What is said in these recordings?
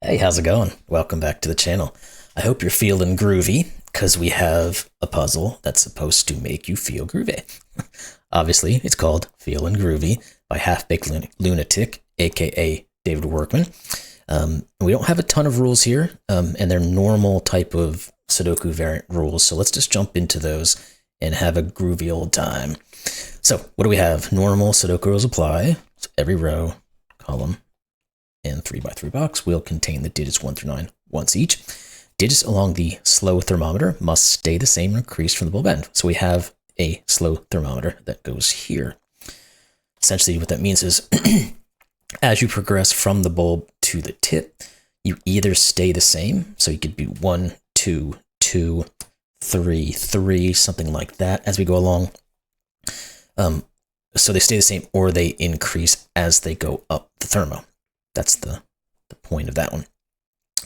Hey, how's it going? Welcome back to the channel. I hope you're feeling groovy, because we have a puzzle that's supposed to make you feel groovy. Obviously, it's called Feelin Groovy by HalfBakedLunatic, aka David Workman. We don't have a ton of rules here, and they're normal type of Sudoku variant rules, so let's just jump into those and have a groovy old time. So, what do we have? Normal Sudoku rules apply. So every row, column, and 3x3 box will contain the digits 1 through 9 once each. Digits along the slow thermometer must stay the same and increase from the bulb end. So we have a slow thermometer that goes here. Essentially what that means is as you progress from the bulb to the tip, you either stay the same, so you could be 1, 2, 2, 3, 3, something like that as we go along. So they stay the same or they increase as they go up the thermo. That's the point of that one.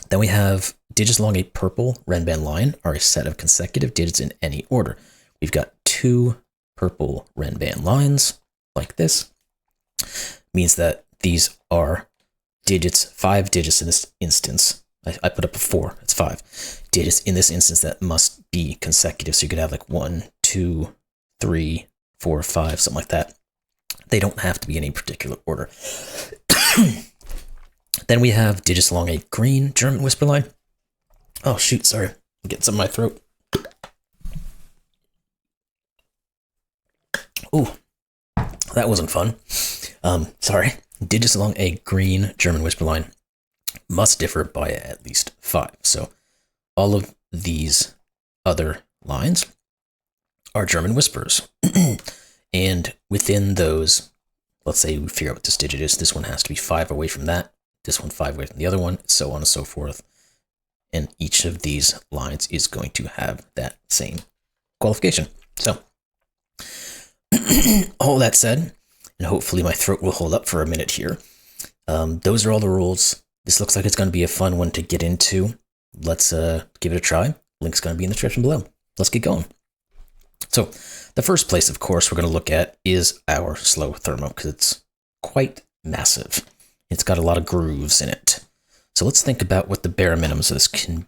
Then we have digits along a purple Renban line are a set of consecutive digits in any order. We've got 2 purple Renban lines like this. Means that these are digits, 5 digits in this instance. I put up a 4, it's 5 digits in this instance that must be consecutive. So you could have like 1, 2, 3, 4, 5, something like that. They don't have to be in any particular order. Then we have digits along a green German whisper line. Oh shoot, sorry. I'm getting some in my throat. Ooh, that wasn't fun. Sorry. Digits along a green German whisper line must differ by at least 5. So all of these other lines are German whispers. And within those, let's say we figure out what this digit is. This one has to be 5 away from that. This one 5 away from the other one, so on and so forth. And each of these lines is going to have that same qualification. So, all that said, and hopefully my throat will hold up for a minute here. Those are all the rules. This looks like it's going to be a fun one to get into. Let's give it a try. Link's going to be in the description below. Let's get going. So, the first place, of course, we're going to look at is our slow thermo, because it's quite massive. It's got a lot of grooves in it. So let's think about what the bare minimums of this can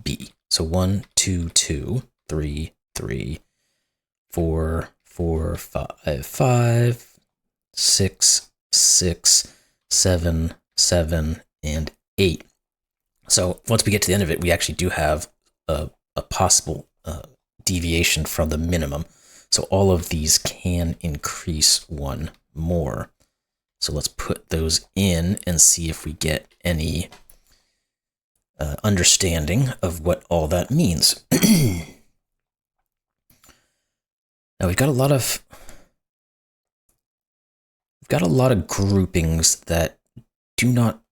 be. So 1, 2, 2, 3, 3, 4, 4, 5, 5, 6, 6, 7, 7, and 8. So once we get to the end of it, we actually do have a possible deviation from the minimum. So all of these can increase 1 more. So let's put those in and see if we get any understanding of what all that means. Now we've got a lot of groupings that do not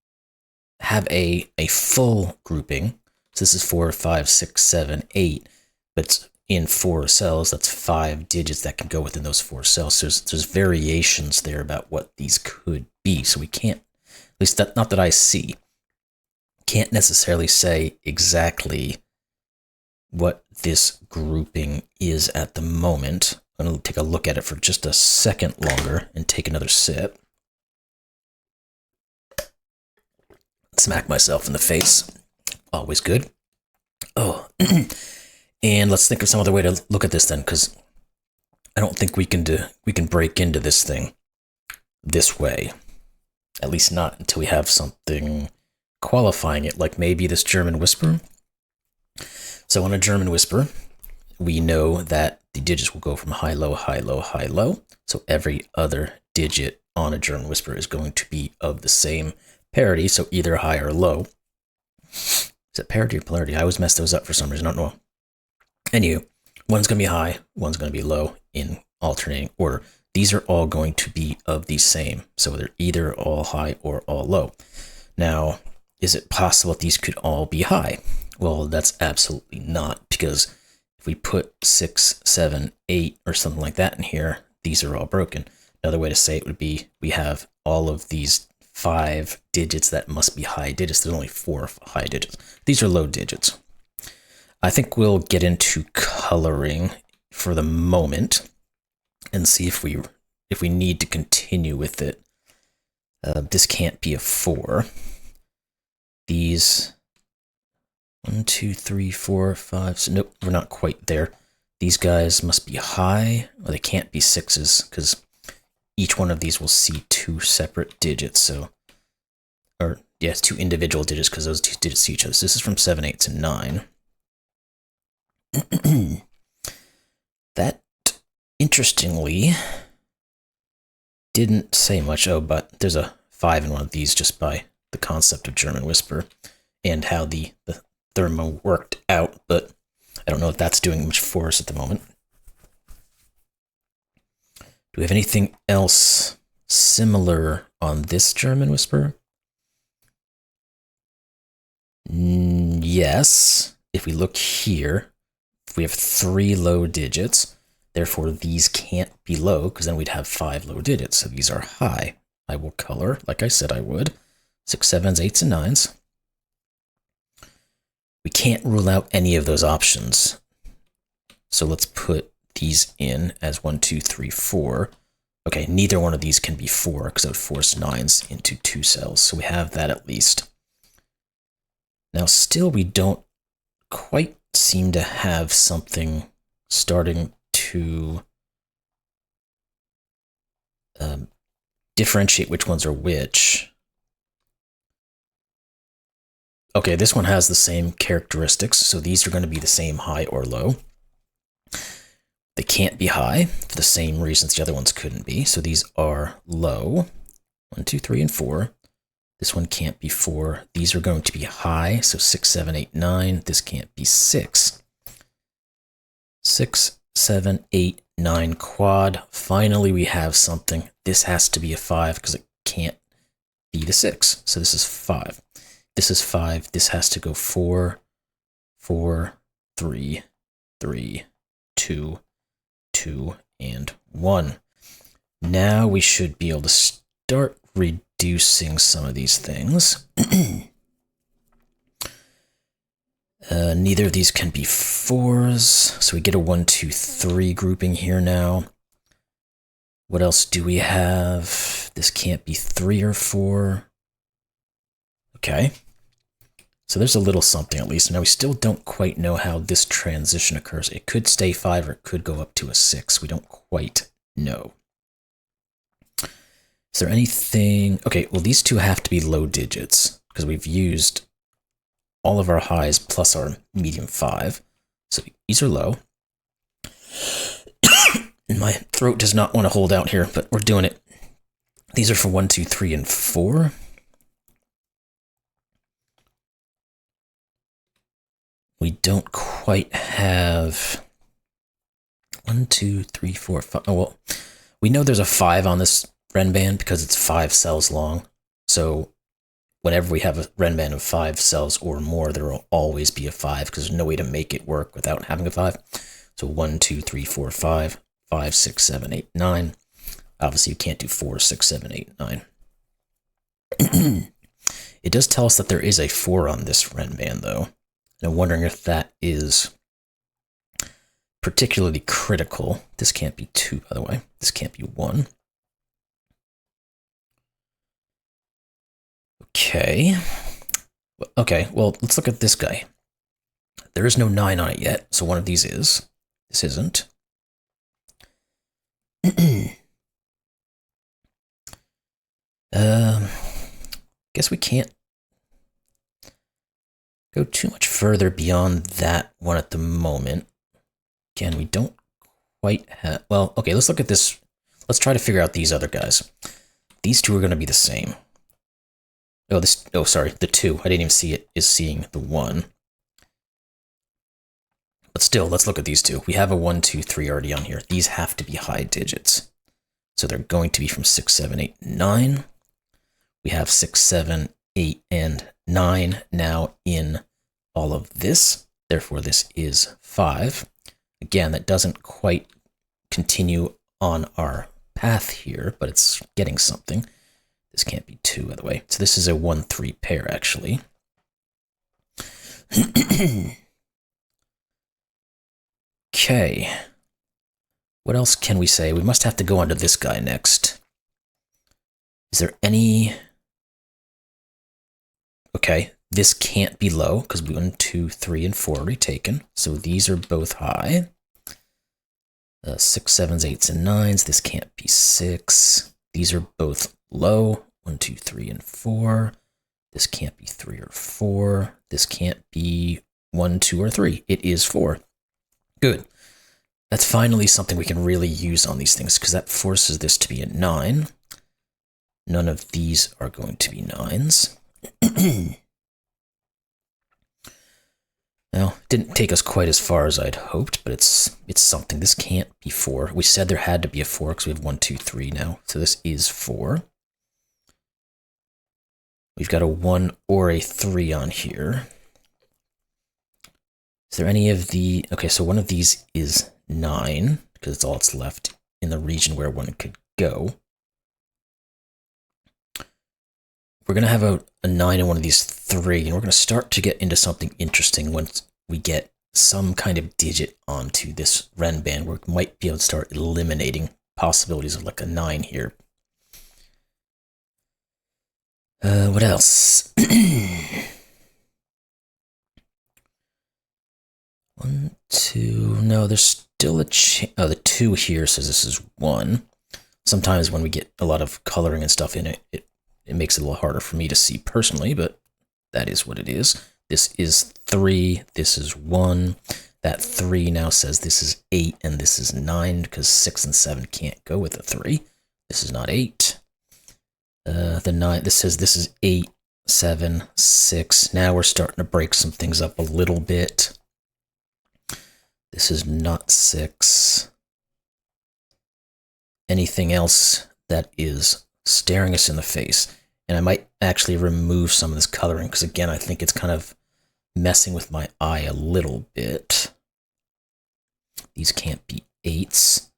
have a full grouping. So this is 4, 5, 6, 7, 8, but in 4 cells, that's 5 digits that can go within those 4 cells. So there's variations there about what these could be. So we can't, at least not that I see, can't necessarily say exactly what this grouping is at the moment. I'm going to take a look at it for just a second longer and take another sip. Smack myself in the face. Always good. Oh. And let's think of some other way to look at this then, because I don't think we can break into this thing this way. At least not until we have something qualifying it, like maybe this German whisper. So on a German whisper, we know that the digits will go from high, low, high, low, high, low. So every other digit on a German whisper is going to be of the same parity, so either high or low. Is it parity or polarity? I always mess those up for some reason, I don't know. Anywho, one's going to be high, one's going to be low in alternating order. These are all going to be of the same, so they're either all high or all low. Now, is it possible that these could all be high? Well, that's absolutely not, because if we put 6, 7, 8, or something like that in here, these are all broken. Another way to say it would be we have all of these 5 digits that must be high digits. There's only 4 high digits. These are low digits. I think we'll get into coloring for the moment and see if we need to continue with it. This can't be a 4. these 1, 2, 3, 4, 5. So nope, we're not quite there. These guys must be high, or they can't be 6s, because each one of these will see 2 separate digits. So, or yes, 2 individual digits, because those 2 digits see each other. So this is from 7, 8 to 9. That, interestingly, didn't say much. Oh, but there's a 5 in one of these just by the concept of German Whisper and how the thermo worked out, but I don't know if that's doing much for us at the moment. Do we have anything else similar on this German Whisper? Yes. If we look here, if we have 3 low digits, therefore these can't be low, because then we'd have 5 low digits. So these are high. I will color, like I said I would. 6, 7s, 8s, and 9s. We can't rule out any of those options. So let's put these in as 1, 2, 3, 4. Okay, neither one of these can be 4, because it would force 9s into 2 cells. So we have that at least. Now still we don't quite seem to have something starting to differentiate which ones are which. Okay, this one has the same characteristics, so these are going to be the same high or low. They can't be high for the same reasons the other ones couldn't be, so these are low. 1, 2, 3, and 4. This one can't be 4. These are going to be high, so 6, 7, 8, 9. This can't be 6. 6, 7, 8, 9 quad. Finally, we have something. This has to be a 5 because it can't be the 6. So this is 5. This is 5. This has to go 4, 4, 3, 3, 2, 2, and 1. Now we should be able to start reducing some of these things. Neither of these can be 4s, so we get a 1, 2, 3 grouping here now. What else do we have? This can't be 3 or 4. Okay. So there's a little something at least. Now we still don't quite know how this transition occurs. It could stay 5 or it could go up to a 6. We don't quite know. Is there anything? Okay, well these two have to be low digits because we've used all of our highs plus our medium 5. So these are low. My throat does not want to hold out here, but we're doing it. These are for 1, 2, 3, and 4. We don't quite have 1, 2, 3, 4, 5. Oh, well, we know there's a 5 on this Renban because it's 5 cells long. So whenever we have a Renban of 5 cells or more, there will always be a 5 because there's no way to make it work without having a 5. So 1, 2, 3, 4, 5, 5, 6, 7, 8, 9. Obviously, you can't do 4, 6, 7, 8, 9. It does tell us that there is a 4 on this Renban, though. And I'm wondering if that is particularly critical. This can't be 2, by the way. This can't be 1. Okay. Okay, well, let's look at this guy. There is no 9 on it yet, so one of these is. This isn't. Guess we can't go too much further beyond that one at the moment. Again, we don't quite have... Well, okay, let's look at this. Let's try to figure out these other guys. These two are going to be the same. Oh, this... Oh, sorry, the 2. I didn't even see it is seeing the 1. But still, let's look at these two. We have a 1, 2, 3 already on here. These have to be high digits. So they're going to be from 6, 7, 8, 9. We have 6, 7, 8, and 9 now in all of this. Therefore, this is 5. Again, that doesn't quite continue on our path here, but it's getting something. This can't be 2, by the way. So this is a 1, 3 pair, actually. Okay. What else can we say? We must have to go on to this guy next. Is there any... Okay, This can't be low because 1, 2, 3, and 4 are already taken. So these are both high. 6, 7s, 8s, and 9s. This can't be 6. These are both low. 1, 2, 3, and 4. This can't be 3 or 4. This can't be 1, 2, or 3. It is 4. Good. That's finally something we can really use on these things, because that forces this to be a 9. None of these are going to be 9s. Well, it didn't take us quite as far as I'd hoped, but it's something. This can't be 4. We said there had to be a 4 because we have 1, 2, 3 now. So this is 4. We've got a 1 or a 3 on here. Is there any of the... Okay, so one of these is 9, because it's all that's left in the region where one could go. We're going to have a 9 in one of these 3, and we're going to start to get into something interesting once we get some kind of digit onto this Renban, where we might be able to start eliminating possibilities of like a 9 here. What else? 1, 2, no, there's still a oh, the 2 here says this is 1. Sometimes when we get a lot of coloring and stuff in it, it makes it a little harder for me to see personally, but that is what it is. This is 3, this is 1. That 3 now says this is 8 and this is 9 because 6 and 7 can't go with a 3. This is not 8. The 9, this says this is 8, 7, 6. Now we're starting to break some things up a little bit. This is not 6. Anything else that is staring us in the face. And I might actually remove some of this coloring because, again, I think it's kind of messing with my eye a little bit. These can't be 8s.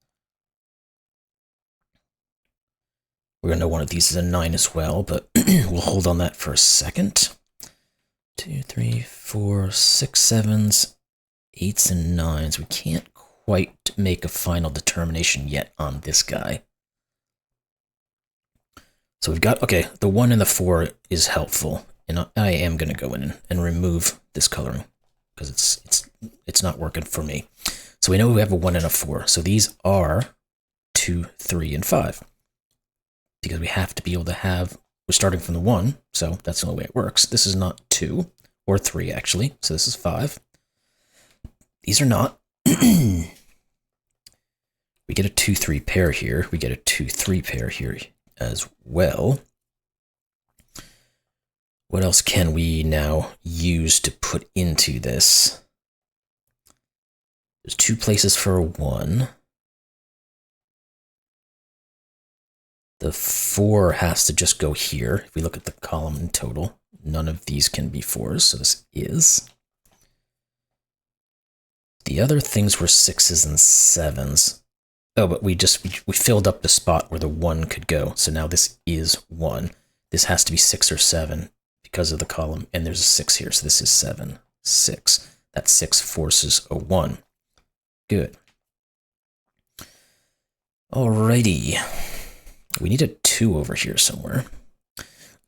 We're going to know one of these is a 9 as well, but we'll hold on that for a second. 2, 3, 4, 6, 7s, 8s, and 9s. We can't quite make a final determination yet on this guy. So we've got, okay, the 1 and the 4 is helpful, and I am going to go in and remove this coloring because it's not working for me. So we know we have a 1 and a 4. So these are 2, 3, and 5 because we have to be able to have, we're starting from the 1, so that's the only way it works. This is not 2 or 3 actually, so this is 5. These are not. We get a 2, 3 pair here. We get a 2, 3 pair here as well. What else can we now use to put into this? There's 2 places for a 1. The 4 has to just go here. If we look at the column in total, none of these can be 4s, so this is. The other things were 6s and 7s. Oh, but we filled up the spot where the 1 could go. So now this is 1. This has to be 6 or 7 because of the column. And there's a 6 here. So this is 7, 6. That 6 forces a 1. Good. Alrighty. We need a 2 over here somewhere.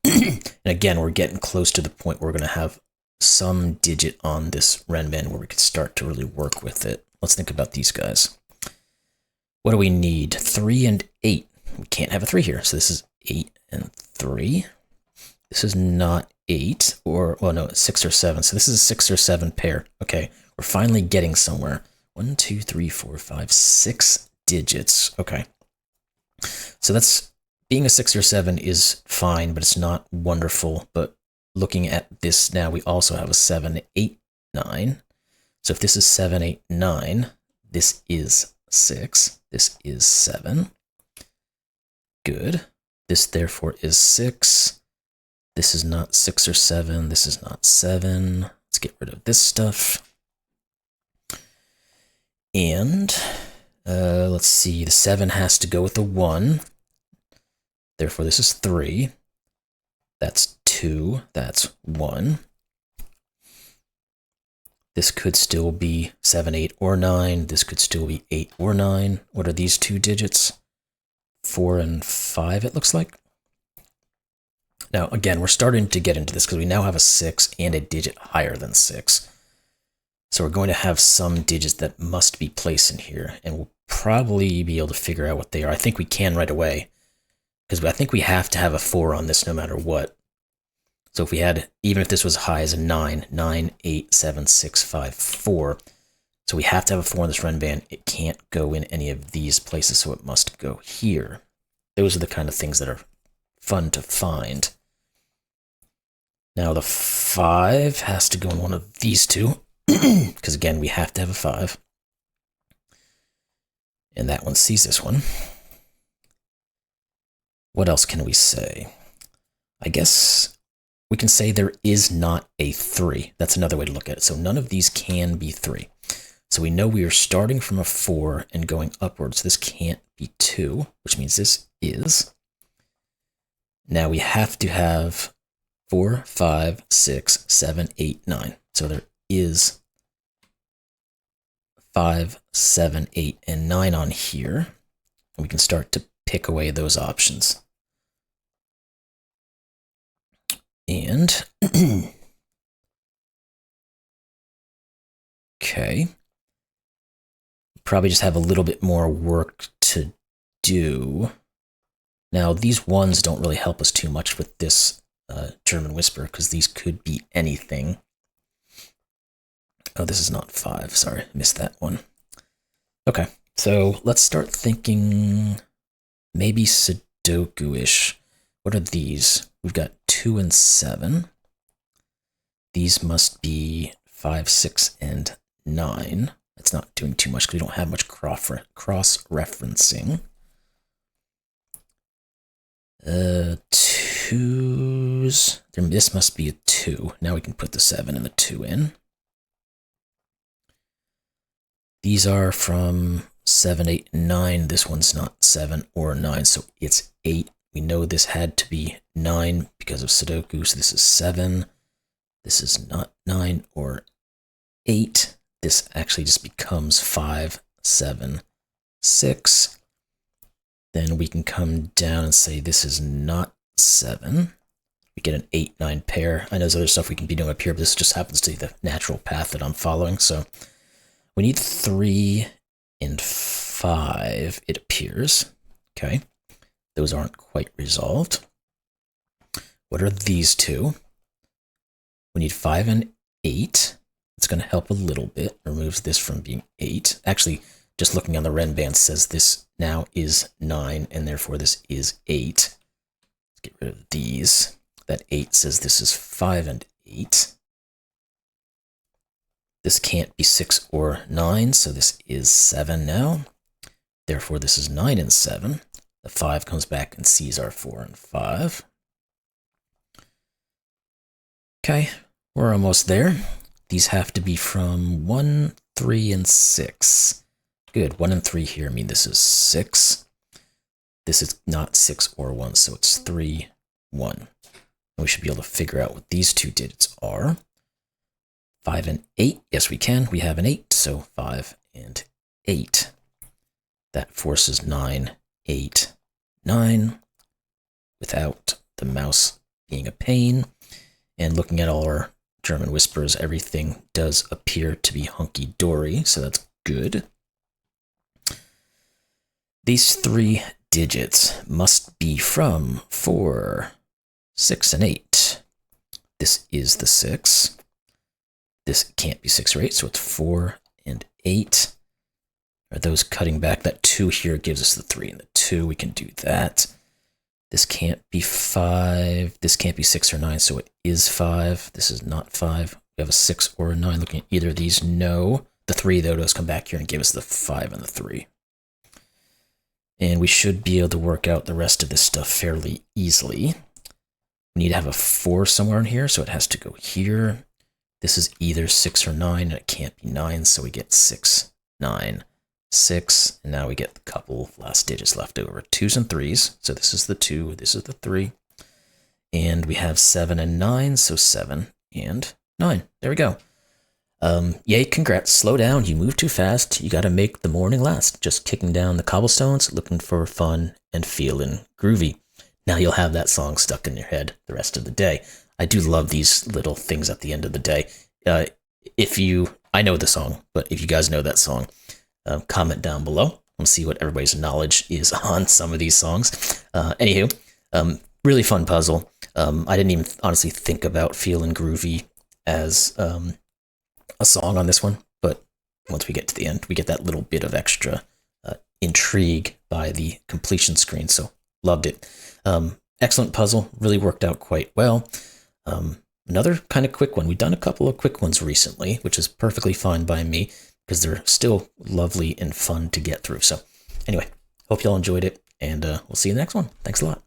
And again, we're getting close to the point where we're going to have some digit on this Renban where we could start to really work with it. Let's think about these guys. What do we need? 3 and 8. We can't have a 3 here, so this is 8 and 3. This is not 8, or, well, no, it's 6 or 7, so this is a 6 or 7 pair. Okay, we're finally getting somewhere. 1, 2, 3, 4, 5, 6 digits. Okay. So that's, being a 6 or 7 is fine, but it's not wonderful. But looking at this now, we also have a 7, 8, 9. So if this is 7, 8, 9, this is 6. This is 7. Good. This therefore is 6. This is not 6 or 7. This is not 7. Let's get rid of this stuff. And let's see, the 7 has to go with the 1. Therefore, this is 3. That's 2. That's 1. This could still be 7, 8, or 9. This could still be 8 or 9. What are these 2 digits? 4 and 5, it looks like. Now, again, we're starting to get into this because we now have a 6 and a digit higher than 6. So we're going to have some digits that must be placed in here, and we'll probably be able to figure out what they are. I think we can right away, because I think we have to have a 4 on this no matter what. So if we had, even if this was high as a 9, 9, 8, 7, 6, 5, 4. So we have to have a 4 in this Renban. It can't go in any of these places, so it must go here. Those are the kind of things that are fun to find. Now the 5 has to go in one of these two, because again, we have to have a 5. And that one sees this one. What else can we say? I guess we can say there is not a 3. That's another way to look at it. So none of these can be 3. So we know we are starting from a 4 and going upwards. This can't be 2, which means this is. Now we have to have 4, 5, 6, 7, 8, 9. So there is 5, 7, 8, and 9 on here. And we can start to pick away those options. And okay. Probably just have a little bit more work to do. Now, these ones don't really help us too much with this German Whisper, because these could be anything. Oh, this is not 5. Sorry, missed that one. Okay, so let's start thinking maybe Sudoku-ish. What are these? We've got 2 and 7. These must be 5, 6, and 9. That's not doing too much because we don't have much cross-referencing. 2s. This must be a 2. Now we can put the 7 and the 2 in. These are from 7, 8, 9. This one's not 7 or 9, so it's 8. We know this had to be 9 because of Sudoku, so this is 7. This is not 9 or 8. This actually just becomes 5, 7, 6. Then we can come down and say this is not 7. We get an 8, 9 pair. I know there's other stuff we can be doing up here, but this just happens to be the natural path that I'm following. So we need 3 and 5, it appears. Okay. Those aren't quite resolved. What are these two? We need 5 and 8. It's going to help a little bit. Removes this from being 8. Actually, just looking on the Renban says this now is 9, and therefore this is 8. Let's get rid of these. That 8 says this is 5 and 8. This can't be 6 or 9, so this is 7 now. Therefore, this is 9 and 7. The 5 comes back and sees our 4 and 5. Okay, we're almost there. These have to be from 1, 3, and 6. Good, 1 and 3 here mean this is 6. This is not 6 or 1, so it's 3, 1. And we should be able to figure out what these two digits are. 5 and 8, yes we can. We have an 8, so 5 and 8. That forces 9, 8, 9, without the mouse being a pain. And looking at all our German whispers, everything does appear to be hunky-dory, so that's good. These 3 digits must be from 4, 6, and 8. This is the 6. This can't be 6 or 8, so it's 4 and 8. Are those cutting back? That 2 here gives us the 3 and the 2. We can do that. This can't be 5. This can't be 6 or 9, so it is 5. This is not 5. We have a 6 or a 9. Looking at either of these, no. The 3, though, does come back here and give us the 5 and the 3. And we should be able to work out the rest of this stuff fairly easily. We need to have a 4 somewhere in here, so it has to go here. This is either 6 or 9, and it can't be 9, so we get 6, 9, 6, and now we get a couple of last digits left over. 2s and 3s, so this is the 2, this is the 3. And we have 7 and 9, so 7 and 9. There we go. Yay, congrats. Slow down, you move too fast. You gotta make the morning last. Just kicking down the cobblestones, looking for fun and feeling groovy. Now you'll have that song stuck in your head the rest of the day. I do love these little things at the end of the day. I know the song, but if you guys know that song, comment down below. Let's see what everybody's knowledge is on some of these songs. Anywho, really fun puzzle. I didn't even honestly think about Feelin Groovy as a song on this one, but once we get to the end, we get that little bit of extra intrigue by the completion screen, so loved it. Excellent puzzle, really worked out quite well. Another kind of quick one. We've done a couple of quick ones recently, which is perfectly fine by me because they're still lovely and fun to get through. So anyway, hope y'all enjoyed it, and we'll see you in the next one. Thanks a lot.